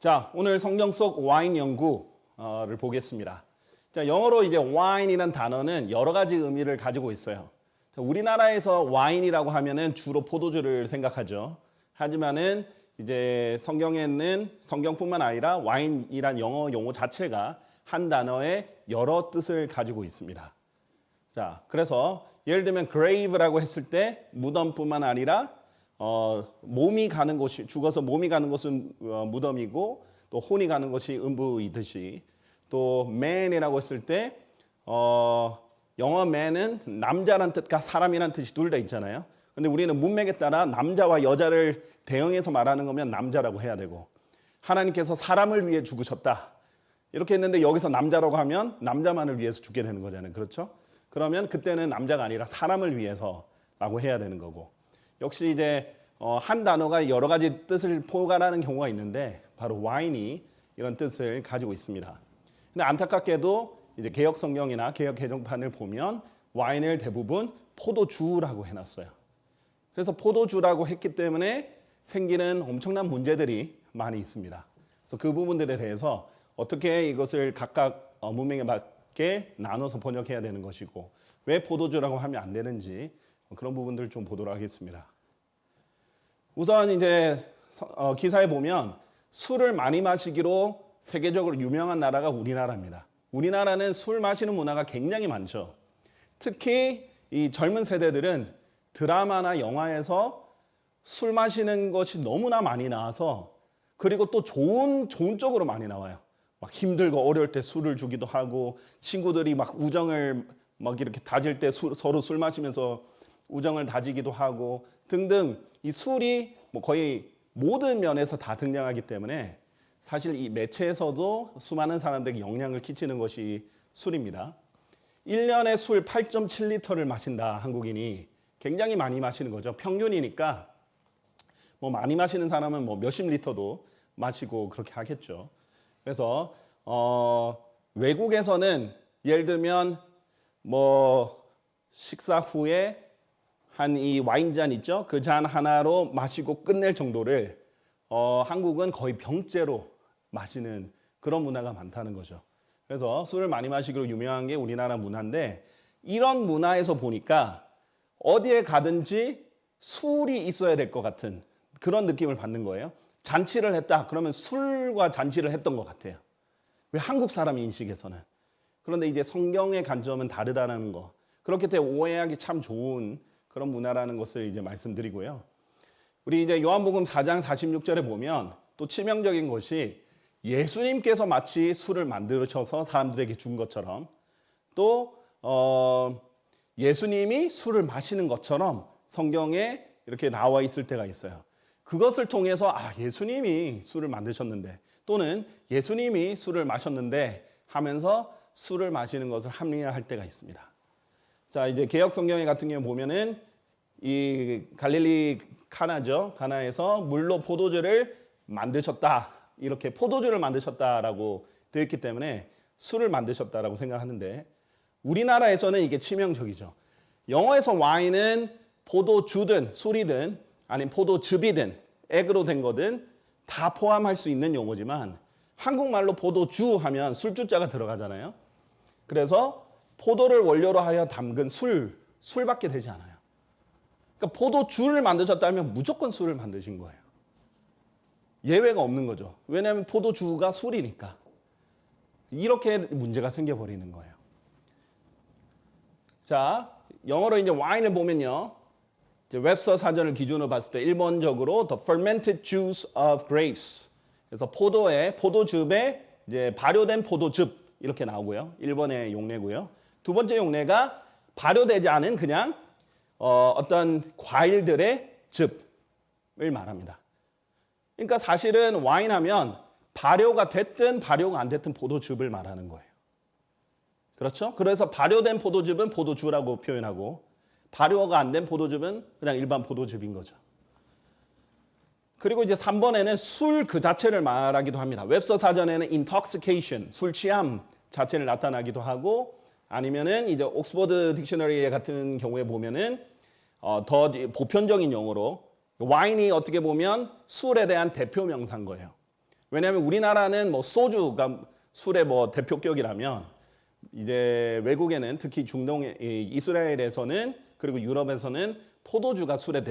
자, 오늘 성경 속 와인 연구를 보겠습니다. 자, 영어로 이제 wine이라는 단어는 여러 가지 의미를 가지고 있어요. 자, 우리나라에서 와인이라고 하면은 주로 포도주를 생각하죠. 하지만은 이제 성경에는 성경뿐만 아니라 와인이란 영어 용어 자체가 한 단어의 여러 뜻을 가지고 있습니다. 자, 그래서 예를 들면 grave라고 했을 때 무덤뿐만 아니라 몸이 가는 곳이 죽어서 몸이 가는 곳은 무덤이고 또 혼이 가는 곳이 음부이듯이 또 man이라고 했을 때 영어 man은 남자란 뜻과 사람이란 뜻이 둘 다 있잖아요. 근데 우리는 문맥에 따라 남자와 여자를 대응해서 말하는 거면 남자라고 해야 되고 하나님께서 사람을 위해 죽으셨다 이렇게 했는데 여기서 남자라고 하면 남자만을 위해서 죽게 되는 거잖아요. 그렇죠? 그러면 그때는 남자가 아니라 사람을 위해서라고 해야 되는 거고 역시 이제 한 단어가 여러 가지 뜻을 포괄하는 경우가 있는데 바로 와인이 이런 뜻을 가지고 있습니다. 근데 안타깝게도 이제 개역 성경이나 개역 개정판을 보면 와인을 대부분 포도주라고 해놨어요. 그래서 포도주라고 했기 때문에 생기는 엄청난 문제들이 많이 있습니다. 그래서 그 부분들에 대해서 어떻게 이것을 각각 문맥에 맞게 나눠서 번역해야 되는 것이고 왜 포도주라고 하면 안 되는지 그런 부분들을 좀 보도록 하겠습니다. 우선 이제 기사에 보면 술을 많이 마시기로 세계적으로 유명한 나라가 우리나라입니다. 우리나라는 술 마시는 문화가 굉장히 많죠. 특히 이 젊은 세대들은 드라마나 영화에서 술 마시는 것이 너무나 많이 나와서 그리고 또 좋은 쪽으로 많이 나와요. 막 힘들고 어려울 때 술을 주기도 하고 친구들이 막 우정을 막 이렇게 다질 때 서로 술 마시면서 우정을 다지기도 하고 등등 이 술이 뭐 거의 모든 면에서 다 등장하기 때문에 사실 이 매체에서도 수많은 사람들에게 영향을 끼치는 것이 술입니다. 1년에 술 8.7리터를 마신다 한국인이 굉장히 많이 마시는 거죠. 평균이니까 뭐 많이 마시는 사람은 뭐 몇십 리터도 마시고 그렇게 하겠죠. 그래서 외국에서는 예를 들면 뭐 식사 후에 한 이 와인잔 있죠? 그 잔 하나로 마시고 끝낼 정도를 한국은 거의 병째로 마시는 그런 문화가 많다는 거죠. 그래서 술을 많이 마시기로 유명한 게 우리나라 문화인데 이런 문화에서 보니까 어디에 가든지 술이 있어야 될 것 같은 그런 느낌을 받는 거예요. 잔치를 했다 그러면 술과 잔치를 했던 것 같아요. 왜 한국 사람 인식에서는. 그런데 이제 성경의 관점은 다르다는 거. 그렇기 때문에 오해하기 참 좋은 그런 문화라는 것을 이제 말씀드리고요. 우리 이제 요한복음 4장 46절에 보면 또 치명적인 것이 예수님께서 마치 술을 만드셔서 사람들에게 준 것처럼 또 예수님이 술을 마시는 것처럼 성경에 이렇게 나와 있을 때가 있어요. 그것을 통해서 예수님이 술을 만드셨는데 또는 예수님이 술을 마셨는데 하면서 술을 마시는 것을 합리화할 때가 있습니다. 자, 이제 개역 성경에 같은 경우 보면은 이 갈릴리 가나죠. 가나에서 물로 포도주를 만드셨다. 이렇게 포도주를 만드셨다라고 되어 있기 때문에 술을 만드셨다라고 생각하는데 우리나라에서는 이게 치명적이죠. 영어에서 와인은 포도주든 술이든 아니면 포도즙이든 액으로 된 거든 다 포함할 수 있는 용어지만 한국말로 포도주 하면 술주자가 들어가잖아요. 그래서 포도를 원료로 하여 담근 술밖에 되지 않아요. 그러니까 포도주를 만드셨다면 무조건 술을 만드신 거예요. 예외가 없는 거죠. 왜냐하면 포도주가 술이니까. 이렇게 문제가 생겨버리는 거예요. 자, 영어로 이제 와인을 보면요. 이제 웹스터 사전을 기준으로 봤을 때 1번적으로 the fermented juice of grapes. 그래서 포도즙에 이제 발효된 포도즙 이렇게 나오고요. 1번의 용례고요. 두 번째 용례가 발효되지 않은 그냥 어떤 과일들의 즙을 말합니다. 그러니까 사실은 와인하면 발효가 됐든 발효가 안 됐든 포도즙을 말하는 거예요. 그렇죠? 그래서 발효된 포도즙은 포도주라고 표현하고 발효가 안 된 포도즙은 그냥 일반 포도즙인 거죠. 그리고 이제 3번에는 술 그 자체를 말하기도 합니다. 웹스터 사전에는 intoxication, 술 취함 자체를 나타나기도 하고 아니면은 이제 옥스퍼드 딕셔너리 같은 경우에 보면은 더 보편적인 용어로 와인이 어떻게 보면 술에 대한 대표 명사인 거예요. 왜냐하면 우리나라는 뭐 소주가 술의 뭐 대표격이라면 이제 외국에는 특히 중동 이스라엘에서는 그리고 유럽에서는 포도주가 술의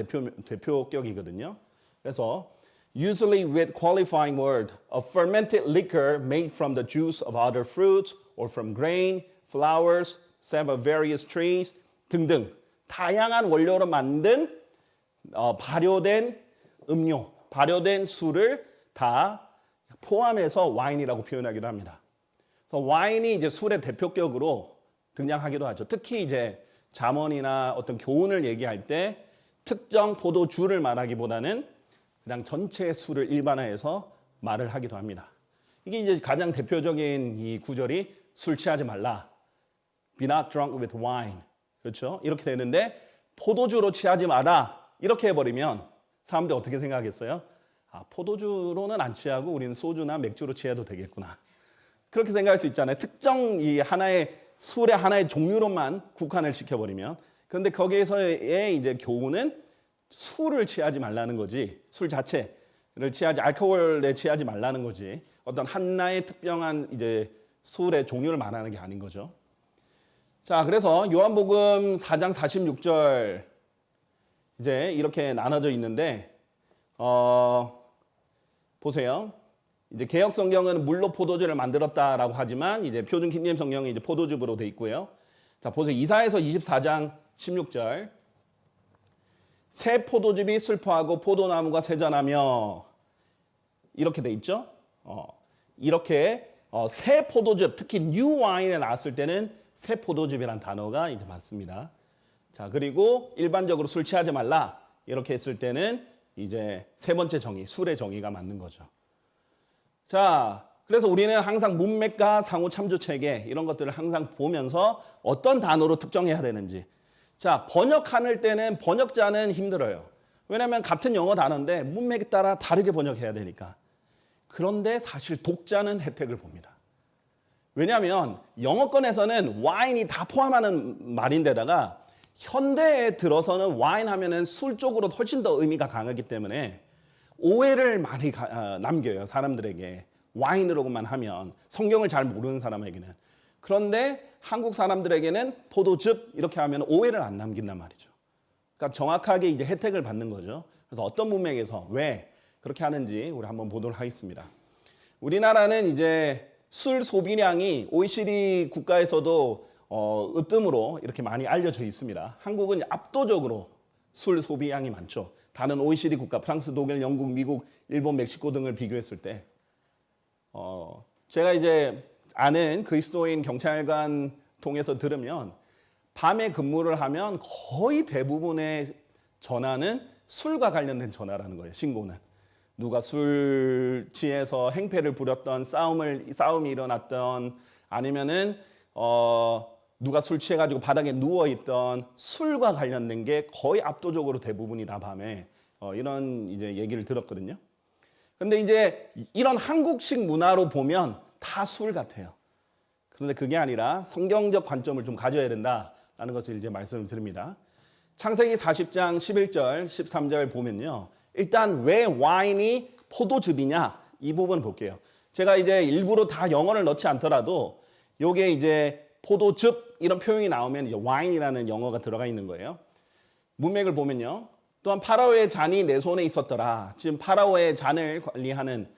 대표격이거든요. 그래서 usually with qualifying word, a fermented liquor made from the juice of other fruits or from grain, flowers, sap of various trees 등등 다양한 원료로 만든 발효된 음료, 발효된 술을 다 포함해서 와인이라고 표현하기도 합니다. 그래서 와인이 이제 술의 대표격으로 등장하기도 하죠. 특히 이제 잠언이나 어떤 교훈을 얘기할 때 특정 포도주를 말하기보다는 그냥 전체 술을 일반화해서 말을 하기도 합니다. 이게 이제 가장 대표적인 이 구절이 술 취하지 말라. Be not drunk with wine. 그렇죠? 이렇게 되는데 포도주로 취하지 마라. 이렇게 해버리면 사람들이 어떻게 생각하겠어요? 아, 포도주로는 안 취하고 우리는 소주나 맥주로 취해도 되겠구나. 그렇게 생각할 수 있잖아요. 특정 이 하나의 술의 하나의 종류로만 국한을 시켜버리면. 그런데 거기에서의 이제 교훈은 술을 취하지 말라는 거지. 술 자체를 취하지, 알코올에 취하지 말라는 거지. 어떤 하나의 특별한 이제 술의 종류를 말하는 게 아닌 거죠. 자, 그래서 요한복음 4장 46절 이제 이렇게 나눠져 있는데 보세요. 이제 개역 성경은 물로 포도주를 만들었다라고 하지만 이제 표준 킹제임 성경은 이제 포도즙으로 돼 있고요. 자, 보세요. 이사야서 24장 16절. 새 포도즙이 슬퍼하고 포도나무가 세잔하며 이렇게 돼 있죠. 이렇게 새 포도즙, 특히 뉴 와인에 나왔을 때는 새 포도즙이란 단어가 이제 맞습니다. 자, 그리고 일반적으로 술 취하지 말라 이렇게 했을 때는 이제 세 번째 정의, 술의 정의가 맞는 거죠. 자, 그래서 우리는 항상 문맥과 상호 참조 체계 이런 것들을 항상 보면서 어떤 단어로 특정해야 되는지. 자, 번역할 때는 번역자는 힘들어요. 왜냐하면 같은 영어 단어인데 문맥에 따라 다르게 번역해야 되니까. 그런데 사실 독자는 혜택을 봅니다. 왜냐하면 영어권에서는 와인이 다 포함하는 말인데다가 현대에 들어서는 와인 하면은 술 쪽으로 훨씬 더 의미가 강하기 때문에 오해를 많이 남겨요, 사람들에게. 와인으로만 하면 성경을 잘 모르는 사람에게는. 그런데 한국 사람들에게는 포도즙 이렇게 하면 오해를 안 남긴단 말이죠. 그러니까 정확하게 이제 혜택을 받는 거죠. 그래서 어떤 문맥에서 왜 그렇게 하는지 우리 한번 보도록 하겠습니다. 우리나라는 이제 술 소비량이 OECD 국가에서도 으뜸으로 이렇게 많이 알려져 있습니다. 한국은 압도적으로 술 소비량이 많죠. 다른 OECD 국가, 프랑스, 독일, 영국, 미국, 일본, 멕시코 등을 비교했을 때 제가 이제 아는 그리스도인 경찰관 통해서 들으면 밤에 근무를 하면 거의 대부분의 전화는 술과 관련된 전화라는 거예요. 신고는. 누가 술 취해서 행패를 부렸던 싸움이 일어났던 아니면은 누가 술 취해가지고 바닥에 누워 있던 술과 관련된 게 거의 압도적으로 대부분이 다 밤에 이런 이제 얘기를 들었거든요. 근데 이제 이런 한국식 문화로 보면 다 술 같아요. 그런데 그게 아니라 성경적 관점을 좀 가져야 된다라는 것을 이제 말씀을 드립니다. 창세기 40장 11절, 13절 보면요. 일단 왜 와인이 포도즙이냐 이 부분 볼게요. 제가 이제 일부러 다 영어를 넣지 않더라도 요게 이제 포도즙 이런 표현이 나오면 이제 와인이라는 영어가 들어가 있는 거예요. 문맥을 보면요. 또한 파라오의 잔이 내 손에 있었더라. 지금 파라오의 잔을 관리하는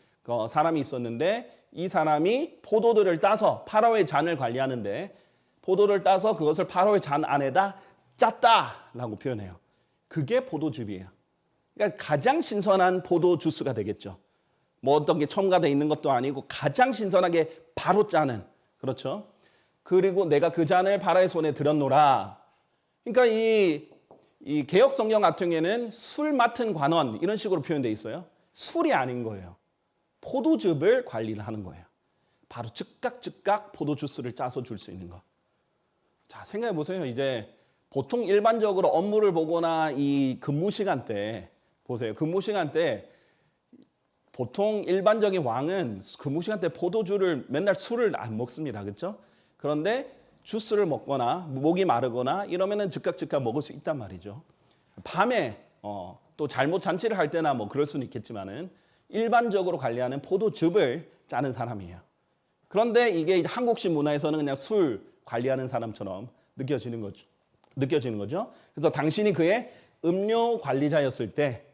사람이 있었는데 이 사람이 포도들을 따서 파라오의 잔을 관리하는데 포도를 따서 그것을 파라오의 잔 안에다 짰다라고 표현해요. 그게 포도즙이에요. 그러니까 가장 신선한 포도 주스가 되겠죠. 뭐 어떤 게 첨가되어 있는 것도 아니고 가장 신선하게 바로 짜는. 그렇죠. 그리고 내가 그 잔을 파라오의 손에 들였노라. 그러니까 이 개역 성경 같은 경우에는 술 맡은 관원 이런 식으로 표현되어 있어요. 술이 아닌 거예요. 포도즙을 관리를 하는 거예요. 바로 즉각 포도 주스를 짜서 줄 수 있는 거. 자, 생각해 보세요. 이제 보통 일반적으로 업무를 보거나 이 근무 시간 때 보세요. 근무 시간 때 보통 일반적인 왕은 근무 시간 때 포도주를 맨날 술을 안 먹습니다. 그렇죠? 그런데 주스를 먹거나 목이 마르거나 이러면은 즉각 먹을 수 있단 말이죠. 밤에 또 잘못 잔치를 할 때나 뭐 그럴 수는 있겠지만은 일반적으로 관리하는 포도즙을 짜는 사람이에요. 그런데 이게 한국식 문화에서는 그냥 술 관리하는 사람처럼 느껴지는 거죠. 그래서 당신이 그의 음료 관리자였을 때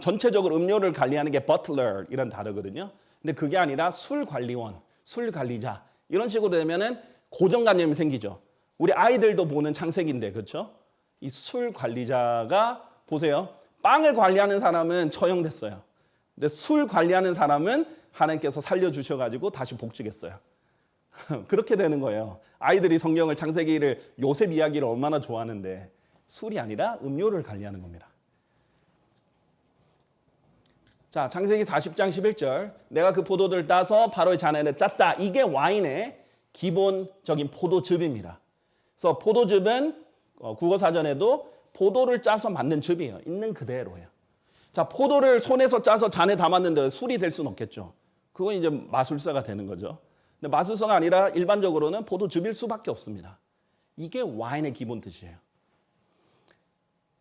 전체적으로 음료를 관리하는 게 버틀러 이런 단어거든요. 근데 그게 아니라 술 관리원, 술 관리자 이런 식으로 되면은 고정관념이 생기죠. 우리 아이들도 보는 창세기인데 그렇죠? 이 술 관리자가 보세요. 빵을 관리하는 사람은 처형됐어요. 근데 술 관리하는 사람은 하나님께서 살려주셔가지고 다시 복직했어요. 그렇게 되는 거예요. 아이들이 성경을 창세기를 요셉 이야기를 얼마나 좋아하는데 술이 아니라 음료를 관리하는 겁니다. 자, 창세기 40장 11절. 내가 그 포도들을 따서 바로의 잔에 짰다. 이게 와인의 기본적인 포도즙입니다. 그래서 포도즙은 국어사전에도 포도를 짜서 만든 즙이에요. 있는 그대로예요. 자, 포도를 손에서 짜서 잔에 담았는데 술이 될 수는 없겠죠. 그건 이제 마술사가 되는 거죠. 근데 마술사가 아니라 일반적으로는 포도즙일 수밖에 없습니다. 이게 와인의 기본 뜻이에요.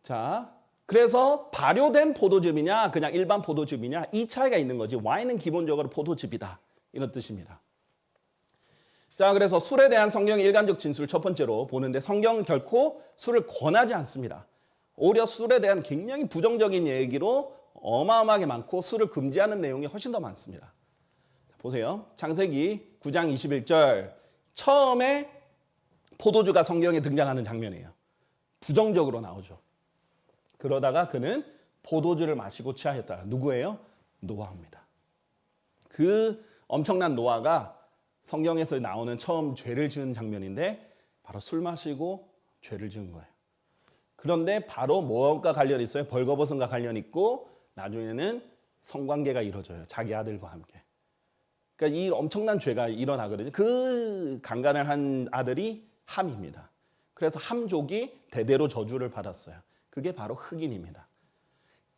자, 그래서 발효된 포도즙이냐 그냥 일반 포도즙이냐 이 차이가 있는 거지. 와인은 기본적으로 포도즙이다. 이런 뜻입니다. 자, 그래서 술에 대한 성경의 일관적 진술을 첫 번째로 보는데 성경은 결코 술을 권하지 않습니다. 오히려 술에 대한 굉장히 부정적인 얘기로 어마어마하게 많고 술을 금지하는 내용이 훨씬 더 많습니다. 보세요. 창세기 9장 21절. 처음에 포도주가 성경에 등장하는 장면이에요. 부정적으로 나오죠. 그러다가 그는 포도주를 마시고 취하였다. 누구예요? 노아입니다. 그 엄청난 노아가 성경에서 나오는 처음 죄를 지은 장면인데 바로 술 마시고 죄를 지은 거예요. 그런데 바로 뭐가 관련이 있어요? 벌거벗음과 관련이 있고 나중에는 성관계가 이루어져요. 자기 아들과 함께. 그러니까 이 엄청난 죄가 일어나거든요. 그 강간을 한 아들이 함입니다. 그래서 함족이 대대로 저주를 받았어요. 그게 바로 흑인입니다.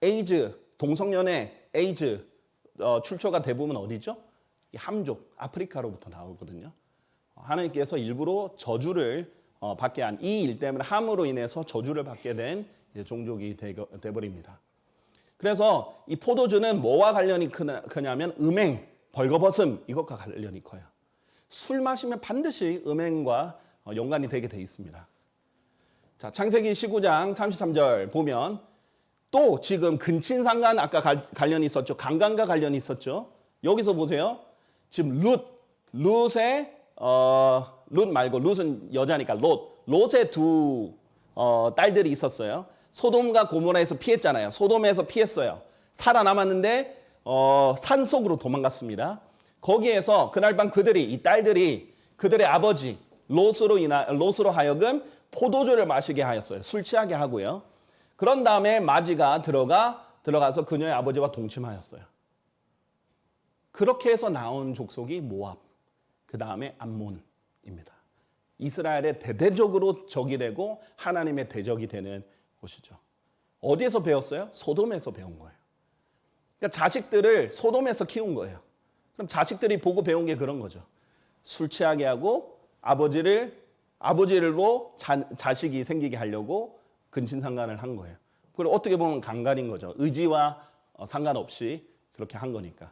에이즈, 동성연애 에이즈 출처가 대부분 어디죠? 이 함족, 아프리카로부터 나오거든요. 하나님께서 일부러 저주를 받게 한 이 일 때문에 함으로 인해서 저주를 받게 된 종족이 돼버립니다. 그래서 이 포도주는 뭐와 관련이 크냐면 음행, 벌거벗음 이것과 관련이 커요. 술 마시면 반드시 음행과 연관이 되게 돼 있습니다. 자, 창세기 19장 33절 보면 또 지금 근친상간 아까 관련이 있었죠. 강간과 관련이 있었죠. 여기서 보세요. 지금 룻의 룻 말고 룻은 여자니까 롯의 두 딸들이 있었어요. 소돔과 고모라에서 피했잖아요. 소돔에서 피했어요. 살아남았는데 산 속으로 도망갔습니다. 거기에서 그날 밤 이 딸들이 그들의 아버지 롯으로 하여금 포도주를 마시게 하였어요. 술 취하게 하고요. 그런 다음에 마지가 들어가서 그녀의 아버지와 동침하였어요. 그렇게 해서 나온 족속이 모압, 그 다음에 암몬입니다. 이스라엘의 대대적으로 적이 되고 하나님의 대적이 되는 곳이죠. 어디에서 배웠어요? 소돔에서 배운 거예요. 그러니까 자식들을 소돔에서 키운 거예요. 그럼 자식들이 보고 배운 게 그런 거죠. 술 취하게 하고 아버지로 자식이 생기게 하려고 근친상간을 한 거예요. 그리고 어떻게 보면 강간인 거죠. 의지와 상관없이 그렇게 한 거니까.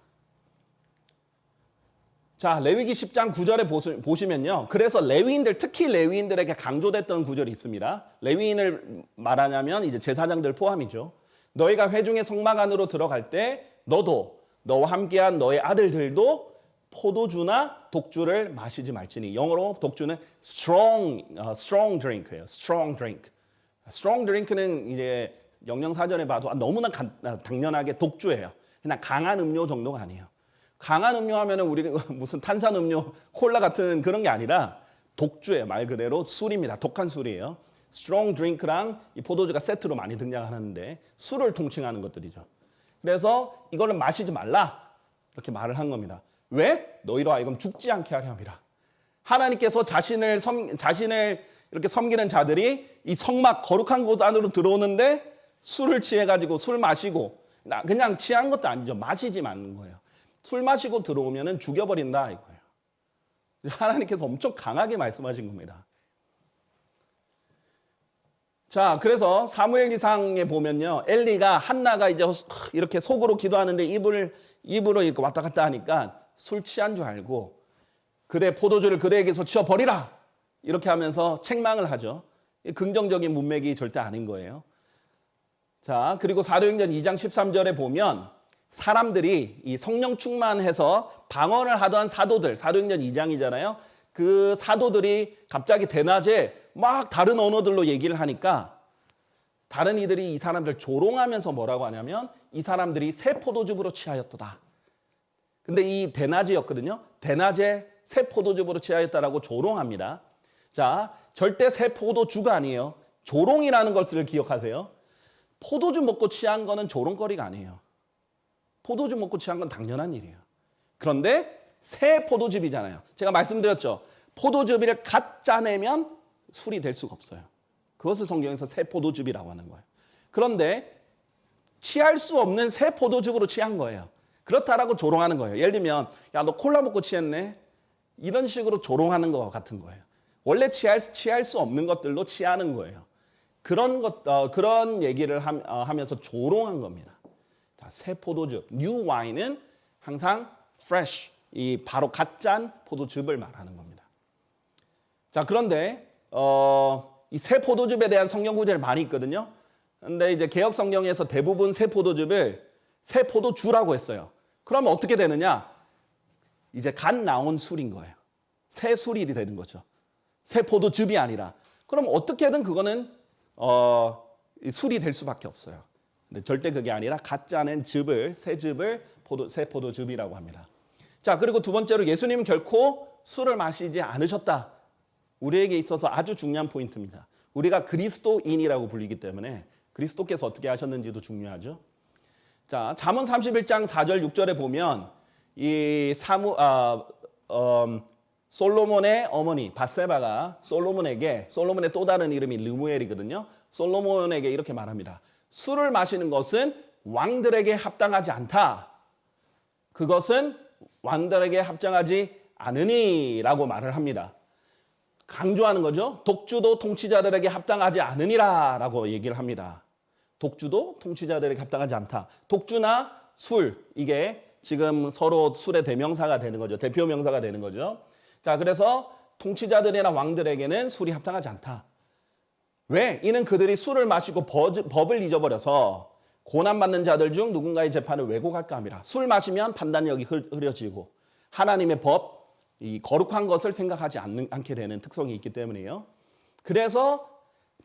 자, 레위기 10장 9절에 보시면요. 그래서 레위인들, 특히 레위인들에게 강조됐던 구절이 있습니다. 레위인을 말하냐면 이제 제사장들 포함이죠. 너희가 회중의 성막 안으로 들어갈 때 너도 너와 함께한 너의 아들들도 포도주나 독주를 마시지 말지니. 영어로 독주는 strong drink예요. strong drink. strong drink는 이제 영양사전에 봐도 너무나 당연하게 독주예요. 그냥 강한 음료 정도가 아니에요. 강한 음료 하면은 우리 무슨 탄산음료, 콜라 같은 그런 게 아니라 독주예요. 말 그대로 술입니다. 독한 술이에요. strong drink랑 이 포도주가 세트로 많이 등장하는데 술을 통칭하는 것들이죠. 그래서 이거를 마시지 말라 이렇게 말을 한 겁니다. 왜? 너희로 하여금 죽지 않게 하려 함이라. 하나님께서 자신을 이렇게 섬기는 자들이 이 성막 거룩한 곳 안으로 들어오는데 술을 취해가지고 술 마시고 그냥 취한 것도 아니죠. 마시지 않는 거예요. 술 마시고 들어오면은 죽여버린다 이거예요. 하나님께서 엄청 강하게 말씀하신 겁니다. 자, 그래서 사무엘기상에 보면요, 엘리가 한나가 이제 이렇게 속으로 기도하는데 입으로 이렇게 왔다 갔다 하니까 술 취한 줄 알고 그대 포도주를 그대에게서 치워버리라 이렇게 하면서 책망을 하죠. 긍정적인 문맥이 절대 아닌 거예요. 자, 그리고 사도행전 2장 13절에 보면 사람들이 이 성령 충만해서 방언을 하던 사도들, 사도행전 2장이잖아요. 그 사도들이 갑자기 대낮에 막 다른 언어들로 얘기를 하니까 다른 이들이 이 사람들 조롱하면서 뭐라고 하냐면 이 사람들이 새 포도즙으로 취하였도다. 근데 이 대낮이었거든요. 대낮에 새 포도즙으로 취하였다라고 조롱합니다. 자, 절대 새 포도주가 아니에요. 조롱이라는 것을 기억하세요. 포도주 먹고 취한 거는 조롱거리가 아니에요. 포도주 먹고 취한 건 당연한 일이에요. 그런데 새 포도즙이잖아요. 제가 말씀드렸죠. 포도즙을 갓 짜내면 술이 될 수가 없어요. 그것을 성경에서 새 포도즙이라고 하는 거예요. 그런데 취할 수 없는 새 포도즙으로 취한 거예요. 그렇다라고 조롱하는 거예요. 예를 들면 야, 너 콜라 먹고 취했네? 이런 식으로 조롱하는 것 같은 거예요. 원래 취할 수 없는 것들로 취하는 거예요. 그런 얘기를 하면서 조롱한 겁니다. 자, 새 포도즙, new wine은 항상 fresh, 이 바로 갓 짠 포도즙을 말하는 겁니다. 자, 그런데 이 새 포도즙에 대한 성경 구절이 많이 있거든요. 근데 이제 개역 성경에서 대부분 새 포도즙을 새 포도주라고 했어요. 그러면 어떻게 되느냐? 이제 갓 나온 술인 거예요. 새 술이 되는 거죠. 새 포도즙이 아니라. 그럼 어떻게든 그거는 술이 될 수밖에 없어요. 근데 절대 그게 아니라 갓 짜낸 즙을, 새 즙을 새 포도즙이라고 합니다. 자, 그리고 두 번째로 예수님은 결코 술을 마시지 않으셨다. 우리에게 있어서 아주 중요한 포인트입니다. 우리가 그리스도인이라고 불리기 때문에 그리스도께서 어떻게 하셨는지도 중요하죠. 자, 잠언 31장 4절 6절에 보면 이 솔로몬의 어머니 밧세바가 솔로몬의 또 다른 이름이 르무엘이거든요. 솔로몬에게 이렇게 말합니다. 술을 마시는 것은 왕들에게 합당하지 않다. 그것은 왕들에게 합당하지 않으니라고 말을 합니다. 강조하는 거죠. 독주도 통치자들에게 합당하지 않으니라라고 얘기를 합니다. 독주도 통치자들에게 합당하지 않다. 독주나 술, 이게 지금 서로 술의 대명사가 되는 거죠. 대표 명사가 되는 거죠. 자, 그래서 통치자들이나 왕들에게는 술이 합당하지 않다. 왜? 이는 그들이 술을 마시고 법을 잊어버려서 고난받는 자들 중 누군가의 재판을 왜곡할까 함이라. 술 마시면 판단력이 흐려지고 하나님의 법, 이 거룩한 것을 생각하지 않게 되는 특성이 있기 때문이에요. 그래서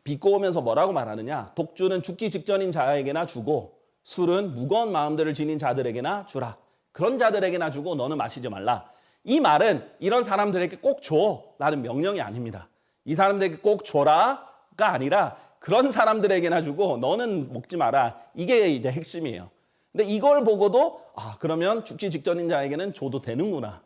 비꼬으면서 뭐라고 말하느냐? 독주는 죽기 직전인 자에게나 주고 술은 무거운 마음들을 지닌 자들에게나 주라. 그런 자들에게나 주고 너는 마시지 말라. 이 말은 이런 사람들에게 꼭 줘라는 명령이 아닙니다. 이 사람들에게 꼭 줘라가 아니라 그런 사람들에게나 주고 너는 먹지 마라. 이게 이제 핵심이에요. 근데 이걸 보고도 그러면 죽기 직전인 자에게는 줘도 되는구나.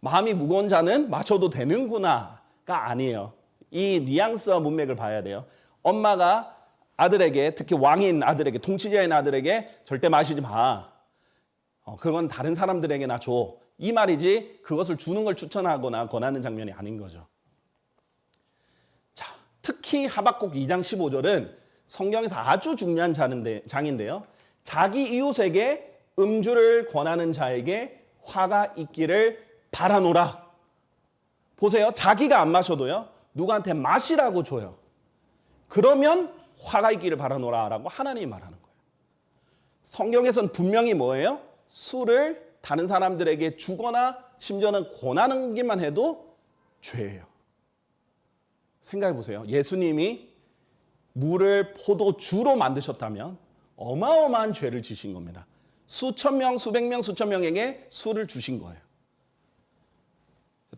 마음이 무거운 자는 마셔도 되는구나가 아니에요. 이 뉘앙스와 문맥을 봐야 돼요. 엄마가 아들에게, 특히 왕인 아들에게, 통치자인 아들에게 절대 마시지 마. 그건 다른 사람들에게나 줘. 이 말이지 그것을 주는 걸 추천하거나 권하는 장면이 아닌 거죠. 자, 특히 하박국 2장 15절은 성경에서 아주 중요한 장인데요. 자기 이웃에게 음주를 권하는 자에게 화가 있기를 바라노라. 보세요. 자기가 안 마셔도요. 누구한테 마시라고 줘요. 그러면 화가 있기를 바라노라라고 하나님이 말하는 거예요. 성경에서는 분명히 뭐예요? 술을 다른 사람들에게 주거나 심지어는 권하는 것만 해도 죄예요. 생각해 보세요. 예수님이 물을 포도주로 만드셨다면 어마어마한 죄를 지신 겁니다. 수천 명, 수백 명, 수천 명에게 술을 주신 거예요.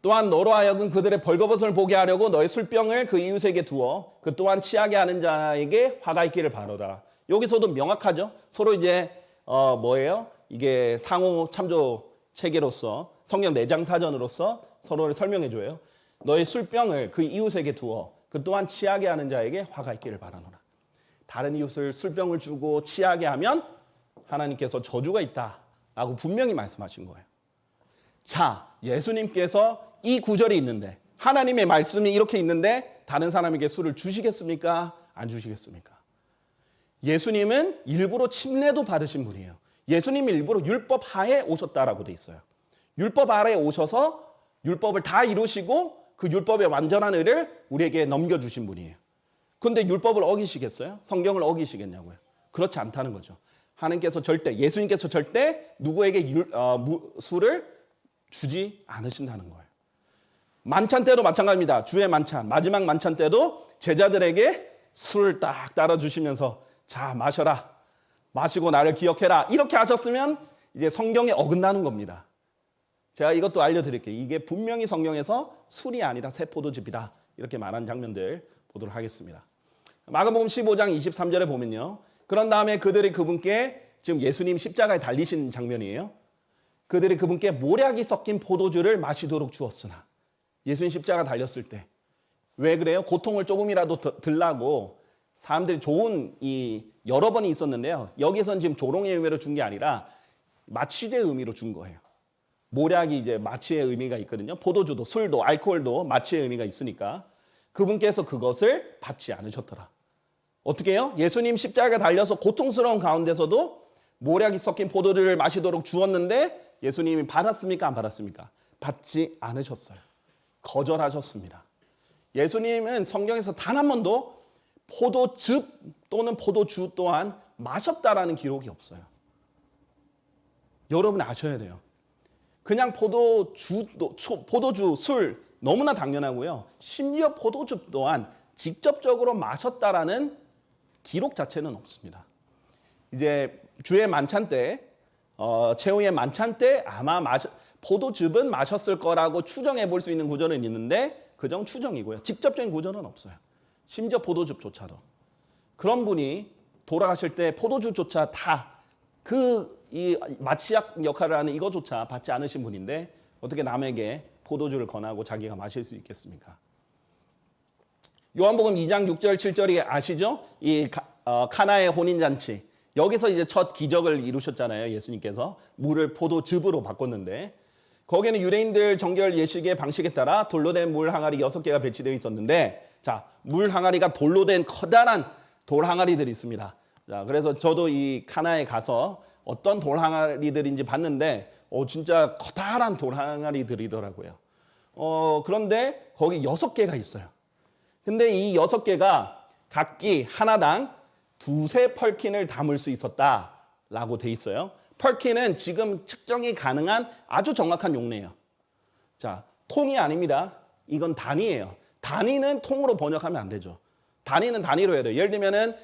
또한 너로 하여금 그들의 벌거벗음을 보게 하려고 너의 술병을 그 이웃에게 두어 그 또한 취하게 하는 자에게 화가 있기를 바라라. 여기서도 명확하죠. 서로 이제 뭐예요? 이게 상호 참조 체계로서 성경 내장 사전으로서 서로를 설명해 줘요. 너의 술병을 그 이웃에게 두어 그 또한 취하게 하는 자에게 화가 있기를 바라노라. 다른 이웃을 술병을 주고 취하게 하면 하나님께서 저주가 있다라고 분명히 말씀하신 거예요. 자, 예수님께서 이 구절이 있는데 하나님의 말씀이 이렇게 있는데 다른 사람에게 술을 주시겠습니까? 안 주시겠습니까? 예수님은 일부러 침례도 받으신 분이에요. 예수님이 일부러 율법 하에 오셨다라고 돼 있어요. 율법 아래에 오셔서 율법을 다 이루시고 그 율법의 완전한 의를 우리에게 넘겨주신 분이에요. 그런데 율법을 어기시겠어요? 성경을 어기시겠냐고요? 그렇지 않다는 거죠. 하나님께서 절대, 예수님께서 절대 누구에게 술을 주지 않으신다는 거예요. 만찬 때도 마찬가지입니다. 주의 만찬, 마지막 만찬 때도 제자들에게 술을 딱 따라주시면서 자, 마셔라. 마시고 나를 기억해라. 이렇게 하셨으면 이제 성경에 어긋나는 겁니다. 제가 이것도 알려드릴게요. 이게 분명히 성경에서 술이 아니라 새 포도즙이다. 이렇게 말한 장면들 보도록 하겠습니다. 마가복음 15장 23절에 보면요. 그런 다음에 그들이 그분께, 지금 예수님 십자가에 달리신 장면이에요. 그들이 그분께 모략이 섞인 포도주를 마시도록 주었으나, 예수님 십자가 달렸을 때 왜 그래요? 고통을 조금이라도 들라고 사람들이 좋은 여러 번이 있었는데요. 여기서는 지금 조롱의 의미로 준 게 아니라 마취제의 의미로 준 거예요. 모략이 이제 마취의 의미가 있거든요. 포도주도 술도 알코올도 마취의 의미가 있으니까 그분께서 그것을 받지 않으셨더라. 어떻게 해요? 예수님 십자가에 달려서 고통스러운 가운데서도 모략이 섞인 포도주를 마시도록 주었는데 예수님이 받았습니까? 안 받았습니까? 받지 않으셨어요. 거절하셨습니다. 예수님은 성경에서 단 한 번도 포도즙 또는 포도주 또한 마셨다라는 기록이 없어요. 여러분 아셔야 돼요. 그냥 포도주, 술 너무나 당연하고요. 심지어 포도주 또한 직접적으로 마셨다라는 기록 자체는 없습니다. 이제 주의 만찬 때, 최후의 만찬 때 아마 포도즙은 마셨을 거라고 추정해 볼 수 있는 구절은 있는데 그정 추정이고요. 직접적인 구절은 없어요. 심지어 포도즙조차도. 그런 분이 돌아가실 때 포도주조차 다 이 마취약 역할을 하는 이거조차 받지 않으신 분인데 어떻게 남에게 포도주를 권하고 자기가 마실 수 있겠습니까? 요한복음 2장 6절 7절이 아시죠? 이 카나의 혼인잔치. 여기서 이제 첫 기적을 이루셨잖아요. 예수님께서 물을 포도즙으로 바꿨는데 거기에는 유대인들 정결 예식의 방식에 따라 돌로 된 물 항아리 6개가 배치되어 있었는데 자, 물 항아리가 돌로 된 커다란 돌 항아리들이 있습니다. 자, 그래서 저도 이 카나에 가서 어떤 돌 항아리들인지 봤는데 진짜 커다란 돌 항아리들이더라고요. 그런데 거기 6개가 있어요. 근데 이 6개가 각기 하나당 2-3 펄킨을 담을 수 있었다라고 돼 있어요. 펄킨은 지금 측정이 가능한 아주 정확한 용례예요. 자, 통이 아닙니다. 이건 단위예요. 단위는 통으로 번역하면 안 되죠. 단위는 단위로 해야 돼요. 예를 들면은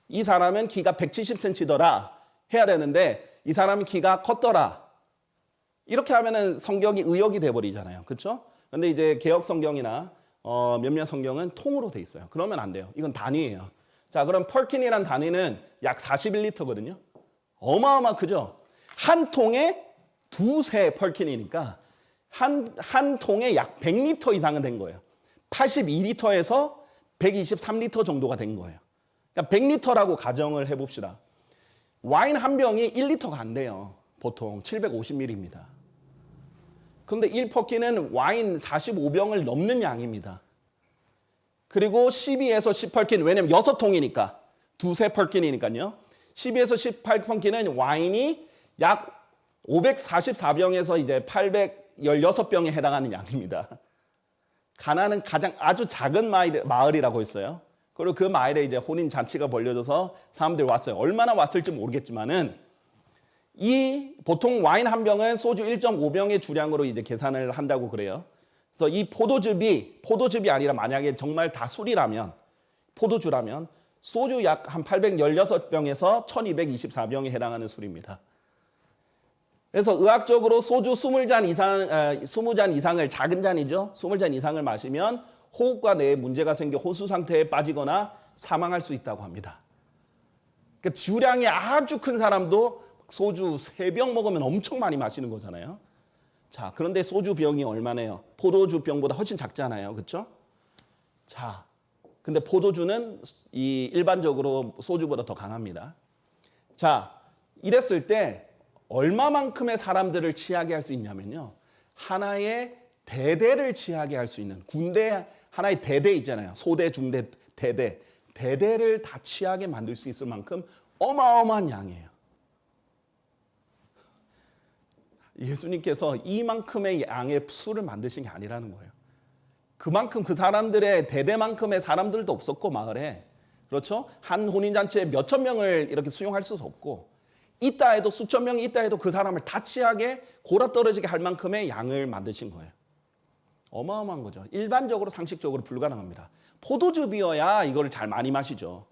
이 사람은 키가 170cm더라 해야 되는데 이 사람이 키가 컸더라. 이렇게 하면은 성경이 의역이 돼버리잖아요. 그렇죠? 근데 이제 개역 성경이나 몇몇 성경은 통으로 돼 있어요. 그러면 안 돼요. 이건 단위예요. 자, 그럼 펄킨이란 단위는 약 41리터거든요. 어마어마 크죠? 한 통에 2-3 펄킨이니까 한 통에 약 100리터 이상은 된 거예요. 82리터에서 123리터 정도가 된 거예요. 그러니까 100리터라고 가정을 해봅시다. 와인 한 병이 1리터가 안 돼요. 보통 750ml입니다. 그런데 1펄킨은 와인 45병을 넘는 양입니다. 그리고 12에서 18kin, 왜냐면 6통이니까 2-3 펄킨이니까요. 12에서 18펄킨은 와인이 약 544병에서 이제 816병에 해당하는 양입니다. 가나는 가장 아주 작은 마을이라고 했어요. 그리고 그 마을에 이제 혼인 잔치가 벌려져서 사람들이 왔어요. 얼마나 왔을지 모르겠지만은 이 보통 와인 한 병은 소주 1.5병의 주량으로 이제 계산을 한다고 그래요. 그래서 이 포도즙이 아니라 만약에 정말 다 술이라면 포도주라면 소주 약 한 816병에서 1224병에 해당하는 술입니다. 그래서 의학적으로 소주 20잔 이상을 작은 잔이죠. 20잔 이상을 마시면 호흡과 뇌에 문제가 생겨 호수 상태에 빠지거나 사망할 수 있다고 합니다. 그러니까 주량이 아주 큰 사람도 소주 3병 먹으면 엄청 많이 마시는 거잖아요. 자, 그런데 소주 병이 얼마나요? 포도주 병보다 훨씬 작잖아요. 그렇죠? 자, 근데 포도주는 일반적으로 소주보다 더 강합니다. 자, 이랬을 때 얼마만큼의 사람들을 취하게 할 수 있냐면요. 하나의 대대를 취하게 할 수 있는 군대 하나의 대대 있잖아요. 소대, 중대, 대대. 대대를 다 취하게 만들 수 있을 만큼 어마어마한 양이에요. 예수님께서 이만큼의 양의 수를 만드신 게 아니라는 거예요. 그만큼 그 사람들의 대대만큼의 사람들도 없었고 마을에, 그렇죠? 한 혼인잔치에 몇천 명을 이렇게 수용할 수 없고, 있다 해도 수천 명이 있다 해도 그 사람을 다 취하게 골아떨어지게 할 만큼의 양을 만드신 거예요. 어마어마한 거죠. 일반적으로 상식적으로 불가능합니다. 포도즙이어야 이걸 잘 많이 마시죠.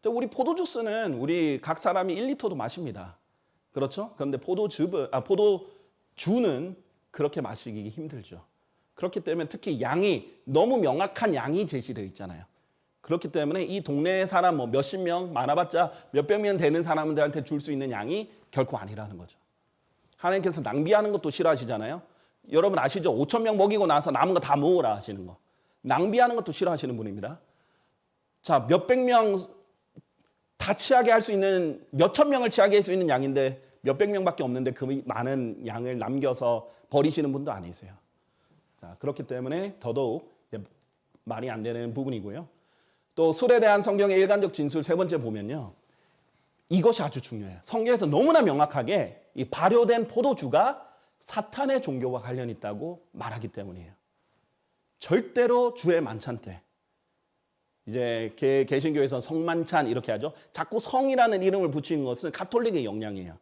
우리 포도주스는 우리 각 사람이 1리터도 마십니다. 그렇죠? 그런데 포도주는 그렇게 마시기 힘들죠. 그렇기 때문에 특히 양이 너무 명확한 양이 제시되어 있잖아요. 그렇기 때문에 이 동네의 사람 뭐 몇십 명, 많아봤자 몇백 명 되는 사람들한테 줄 수 있는 양이 결코 아니라는 거죠. 하나님께서 낭비하는 것도 싫어하시잖아요. 여러분 아시죠? 5천 명 먹이고 나서 남은 거 다 모으라 하시는 거. 낭비하는 것도 싫어하시는 분입니다. 자, 몇백 명 다 취하게 할 수 있는, 몇천 명을 취하게 할 수 있는 양인데 몇백 명밖에 없는데 그 많은 양을 남겨서 버리시는 분도 아니세요. 자, 그렇기 때문에 더더욱 말이 안 되는 부분이고요. 또 술에 대한 성경의 일관적 진술 세 번째 보면요. 이것이 아주 중요해요. 성경에서 너무나 명확하게 이 발효된 포도주가 사탄의 종교와 관련이 있다고 말하기 때문이에요. 절대로 주의 만찬 때, 이제 개신교에서는 성만찬 이렇게 하죠. 자꾸 성이라는 이름을 붙이는 것은 가톨릭의 영향이에요.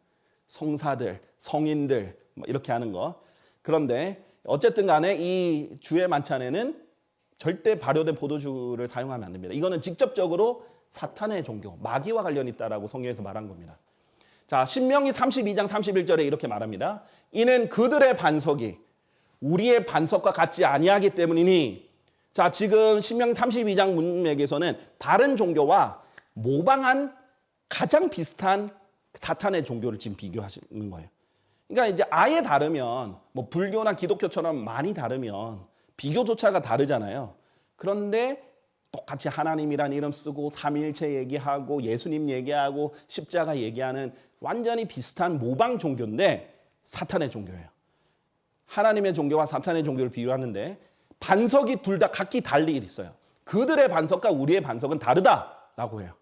성사들, 성인들 이렇게 하는 거. 그런데 어쨌든 간에 이 주의 만찬에는 절대 발효된 포도주를 사용하면 안 됩니다. 이거는 직접적으로 사탄의 종교, 마귀와 관련이 있다라고 성경에서 말한 겁니다. 자, 신명기 32장 31절에 이렇게 말합니다. 이는 그들의 반석이 우리의 반석과 같지 아니하기 때문이니. 자, 지금 신명기 32장 문맥에서는 다른 종교와 모방한 가장 비슷한 사탄의 종교를 지금 비교하시는 거예요. 그러니까 이제 아예 다르면 뭐 불교나 기독교처럼 많이 다르면 비교조차가 다르잖아요. 그런데 똑같이 하나님이란 이름 쓰고 삼위일체 얘기하고 예수님 얘기하고 십자가 얘기하는 완전히 비슷한 모방 종교인데 사탄의 종교예요. 하나님의 종교와 사탄의 종교를 비유하는데 반석이 둘 다 각기 달리 있어요. 그들의 반석과 우리의 반석은 다르다라고 해요.